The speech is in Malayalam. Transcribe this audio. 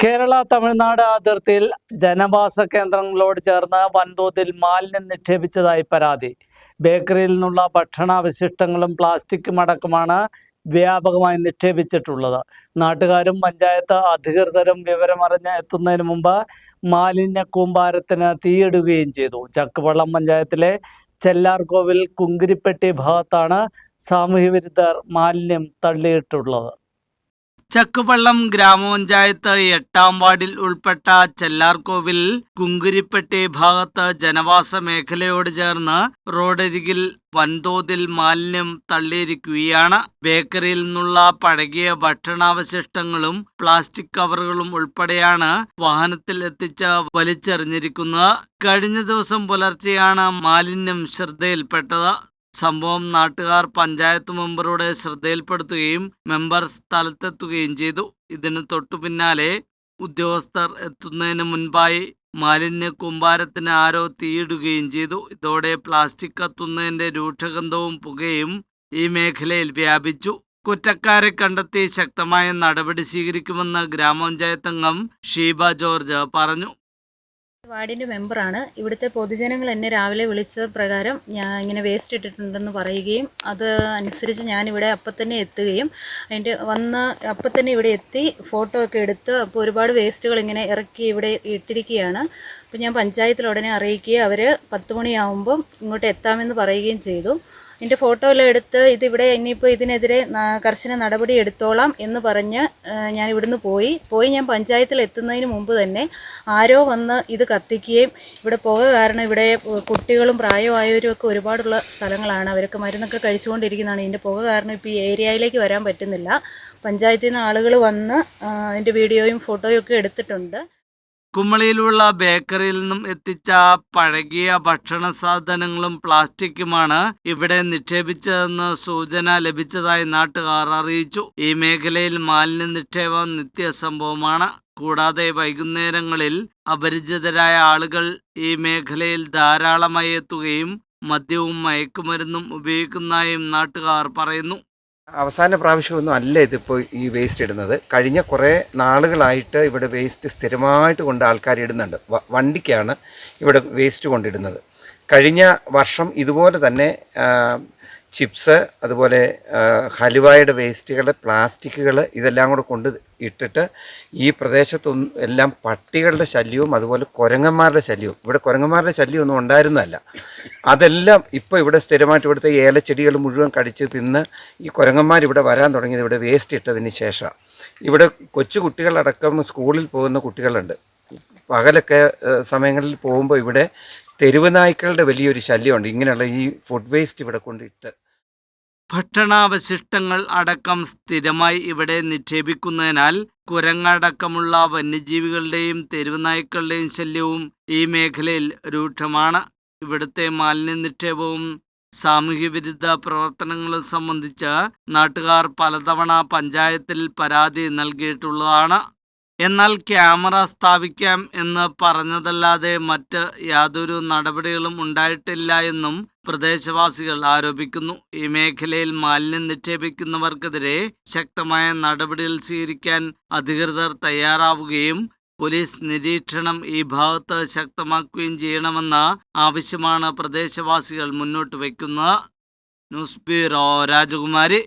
കേരള തമിഴ്നാട് അതിർത്തിയിൽ ജനവാസ കേന്ദ്രങ്ങളോട് ചേർന്ന് വൻതോതിൽ മാലിന്യം നിക്ഷേപിച്ചതായി പരാതി. ബേക്കറിയിൽ നിന്നുള്ള ഭക്ഷണാവശിഷ്ടങ്ങളും പ്ലാസ്റ്റിക്കും അടക്കമാണ് വ്യാപകമായി നിക്ഷേപിച്ചിട്ടുള്ളത്. നാട്ടുകാരും പഞ്ചായത്ത് അധികൃതരും വിവരമറിഞ്ഞ് എത്തുന്നതിന് മുമ്പ് മാലിന്യ കൂമ്പാരത്തിന് തീയിടുകയും ചെയ്തു. ചക്കുവള്ളം പഞ്ചായത്തിലെ ചെല്ലാർകോവിൽ കുങ്കിരിപ്പെട്ടി ഭാഗത്താണ് സാമൂഹ്യവിരുദ്ധർ മാലിന്യം തള്ളിയിട്ടുള്ളത്. ചക്കുവള്ളം ഗ്രാമപഞ്ചായത്ത് 8-ാം വാർഡിൽ ഉൾപ്പെട്ട ചെല്ലാർകോവിൽ കുങ്കിരിപ്പെട്ടി ഭാഗത്ത് ജനവാസ മേഖലയോട് ചേർന്ന് റോഡരികിൽ വൻതോതിൽ മാലിന്യം തള്ളിയിരിക്കുകയാണ്. ബേക്കറിയിൽ നിന്നുള്ള പഴകിയ ഭക്ഷണാവശിഷ്ടങ്ങളും പ്ലാസ്റ്റിക് കവറുകളും ഉൾപ്പെടെയാണ് വാഹനത്തിൽ എത്തിച്ച് വലിച്ചെറിഞ്ഞിരിക്കുന്നത്. കഴിഞ്ഞ ദിവസം പുലർച്ചെയാണ് മാലിന്യം ശ്രദ്ധയിൽപ്പെട്ടത്. സംഭവം നാട്ടുകാർ പഞ്ചായത്ത് മെമ്പറുടെ ശ്രദ്ധയിൽപ്പെടുത്തുകയും മെമ്പർ സ്ഥലത്തെത്തുകയും ചെയ്തു. ഇതിന് തൊട്ടു പിന്നാലെ ഉദ്യോഗസ്ഥർ എത്തുന്നതിന് മുൻപായി മാലിന്യ കൂമ്പാരത്തിന് ആരോ തീയിടുകയും ചെയ്തു. ഇതോടെ പ്ലാസ്റ്റിക് കത്തുന്നതിന്റെ രൂക്ഷഗന്ധവും പുകയും ഈ മേഖലയിൽ വ്യാപിച്ചു. കുറ്റക്കാരെ കണ്ടെത്തി ശക്തമായ നടപടി സ്വീകരിക്കുമെന്ന് ഗ്രാമപഞ്ചായത്ത് അംഗം ഷീബ ജോർജ് പറഞ്ഞു. വാർഡിൻ്റെ മെമ്പറാണ്. ഇവിടുത്തെ പൊതുജനങ്ങൾ എന്നെ രാവിലെ വിളിച്ച പ്രകാരം ഞാൻ ഇങ്ങനെ വേസ്റ്റ് ഇട്ടിട്ടുണ്ടെന്ന് പറയുകയും അത് അനുസരിച്ച് ഞാനിവിടെ അപ്പം തന്നെ എത്തുകയും അപ്പം തന്നെ ഇവിടെ എത്തി ഫോട്ടോ ഒക്കെ എടുത്ത് അപ്പോൾ ഒരുപാട് വേസ്റ്റുകൾ ഇങ്ങനെ ഇറക്കി ഇവിടെ ഇട്ടിരിക്കുകയാണ്. അപ്പോൾ ഞാൻ പഞ്ചായത്തിൽ ഉടനെ അറിയിക്കുകയും അവർ 10 മണിയാകുമ്പം ഇങ്ങോട്ട് എത്താമെന്ന് പറയുകയും ചെയ്തു. എൻ്റെ ഫോട്ടോ എല്ലാം എടുത്ത് ഇതിവിടെ ഇനിയിപ്പോൾ ഇതിനെതിരെ കർശന നടപടി എടുത്തോളാം എന്ന് പറഞ്ഞ് ഞാൻ ഇവിടുന്ന് പോയി ഞാൻ പഞ്ചായത്തിൽ എത്തുന്നതിന് മുമ്പ് തന്നെ ആരോ വന്ന് ഇത് കത്തിക്കുകയും ഇവിടെ പുക കാരണം ഇവിടെ കുട്ടികളും പ്രായമായവരും ഒക്കെ ഒരുപാടുള്ള സ്ഥലങ്ങളാണ്. അവരൊക്കെ മരുന്നൊക്കെ കഴിച്ചുകൊണ്ടിരിക്കുന്നതാണ്. ഇതിൻ്റെ പുക കാരണം ഇപ്പോൾ ഈ ഏരിയയിലേക്ക് വരാൻ പറ്റുന്നില്ല. പഞ്ചായത്തിൽ നിന്ന് ആളുകൾ വന്ന് അതിൻ്റെ വീഡിയോയും ഫോട്ടോയും ഒക്കെ എടുത്തിട്ടുണ്ട്. കുമളിയിലുള്ള ബേക്കറിയിൽ നിന്നും എത്തിച്ച പഴകിയ ഭക്ഷണ സാധനങ്ങളും പ്ലാസ്റ്റിക്കുമാണ് ഇവിടെ നിക്ഷേപിച്ചതെന്ന് സൂചന ലഭിച്ചതായി നാട്ടുകാർ അറിയിച്ചു. ഈ മേഖലയിൽ മാലിന്യ നിക്ഷേപം നിത്യസംഭവമാണ്. കൂടാതെ വൈകുന്നേരങ്ങളിൽ അപരിചിതരായ ആളുകൾ ഈ മേഖലയിൽ ധാരാളമായി എത്തുകയും മദ്യവും മയക്കുമരുന്നും ഉപയോഗിക്കുന്നതായും നാട്ടുകാർ പറയുന്നു. അവസാന പ്രാവശ്യമൊന്നും അല്ല ഇതിപ്പോൾ ഈ വേസ്റ്റ് ഇടുന്നത്. കഴിഞ്ഞ കുറേ നാളുകളായിട്ട് ഇവിടെ വേസ്റ്റ് സ്ഥിരമായിട്ട് കൊണ്ട് ആൾക്കാർ ഇടുന്നുണ്ട്. വണ്ടിക്കാണ് ഇവിടെ വേസ്റ്റ് കൊണ്ടിടുന്നത്. കഴിഞ്ഞ വർഷം ഇതുപോലെ തന്നെ ചിപ്സ്, അതുപോലെ ഹലുവായുടെ വേസ്റ്റുകൾ, പ്ലാസ്റ്റിക്കുകൾ ഇതെല്ലാം കൂടെ കൊണ്ട് ഇട്ടിട്ട് ഈ പ്രദേശത്തൊന്നും എല്ലാം പട്ടികളുടെ ശല്യവും അതുപോലെ കുരങ്ങന്മാരുടെ ശല്യവും, ഇവിടെ കുരങ്ങന്മാരുടെ ശല്യമൊന്നും ഉണ്ടായിരുന്നതല്ല, അതെല്ലാം ഇപ്പോൾ ഇവിടെ സ്ഥിരമായിട്ട് ഇവിടുത്തെ ഏലച്ചെടികൾ മുഴുവൻ കടിച്ച് തിന്ന് ഈ കുരങ്ങന്മാരിവിടെ വരാൻ തുടങ്ങിയത് ഇവിടെ വേസ്റ്റ് ഇട്ടതിന് ശേഷമാണ്. ഇവിടെ കൊച്ചു കുട്ടികളടക്കം സ്കൂളിൽ പോകുന്ന കുട്ടികളുണ്ട്. പകലൊക്കെ സമയങ്ങളിൽ പോകുമ്പോൾ ഇവിടെ തെരുവ് നായ്ക്കളുടെ വലിയൊരു ശല്യമുണ്ട്. ഇങ്ങനെയുള്ള ഈ ഫുഡ് വേസ്റ്റ് ഇവിടെ കൊണ്ടിട്ട് ഭക്ഷണാവശിഷ്ടങ്ങൾ അടക്കം സ്ഥിരമായി ഇവിടെ നിക്ഷേപിക്കുന്നതിനാൽ കുരങ്ങടക്കമുള്ള വന്യജീവികളുടെയും തെരുവ് നായ്ക്കളുടെയും ശല്യവും ഈ മേഖലയിൽ രൂക്ഷമാണ്. ഇവിടുത്തെ മാലിന്യ നിക്ഷേപവും സാമൂഹ്യവിരുദ്ധ പ്രവർത്തനങ്ങളും സംബന്ധിച്ച് നാട്ടുകാർ പലതവണ പഞ്ചായത്തിൽ പരാതി നൽകിയിട്ടുള്ളതാണ്. എന്നാൽ ക്യാമറ സ്ഥാപിക്കാം എന്ന് പറഞ്ഞതല്ലാതെ മറ്റ് യാതൊരു നടപടികളും ഉണ്ടായിട്ടില്ല എന്നും പ്രദേശവാസികൾ ആരോപിക്കുന്നു. ഈ മേഖലയിൽ മാലിന്യം നിക്ഷേപിക്കുന്നവർക്കെതിരെ ശക്തമായ നടപടികൾ സ്വീകരിക്കാൻ അധികൃതർ തയ്യാറാവുകയും പോലീസ് നിരീക്ഷണം ഈ ഭാഗത്ത് ശക്തമാക്കുകയും ചെയ്യണമെന്ന ആവശ്യമാണ് പ്രദേശവാസികൾ മുന്നോട്ട് വയ്ക്കുന്നത്. ന്യൂസ് ബ്യൂറോ, രാജകുമാരി.